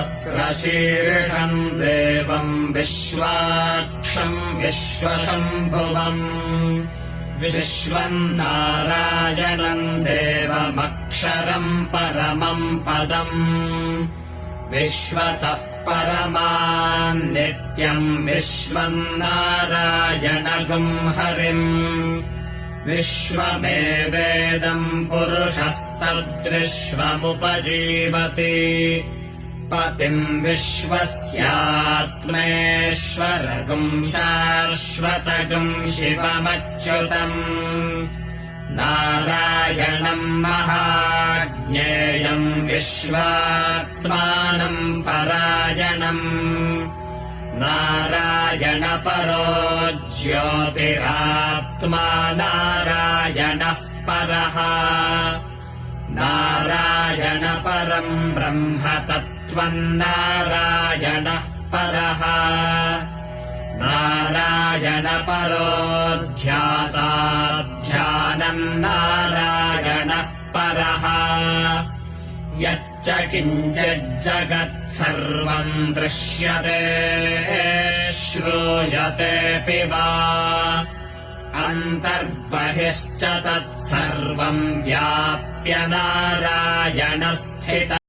सहस्रशीर्षम् देवम् विश्वाक्षम् विश्वशम्भुवम् विश्वम् नारायणम् देवमक्षरम् परमम् पदम् विश्वतः परमान् नित्यम् विश्वम् नारायणगुम् हरिम् विश्वमेवेदम् पुरुषस्तद्विश्वमुपजीवति पतिम् विश्वस्यात्मेश्वरगुम् शाश्वतगुम् शिवमच्युतम् नारायणम् महाज्ञेयम् विश्वात्मानम् परायणम् नारायणपरो ज्योतिरात्मा नारायणः परः नारायणपरम् ब्रह्म तत्त्वम् नारायणः परः नारायणपरो ध्याता ध्यानम् नारायणः परः यच्च किञ्चिज्जगत् सर्वम् दृश्यते श्रूयतेऽपि वा अन्तर्बहिश्च तत्सर्वम् व्याप्य नारायणस्थितः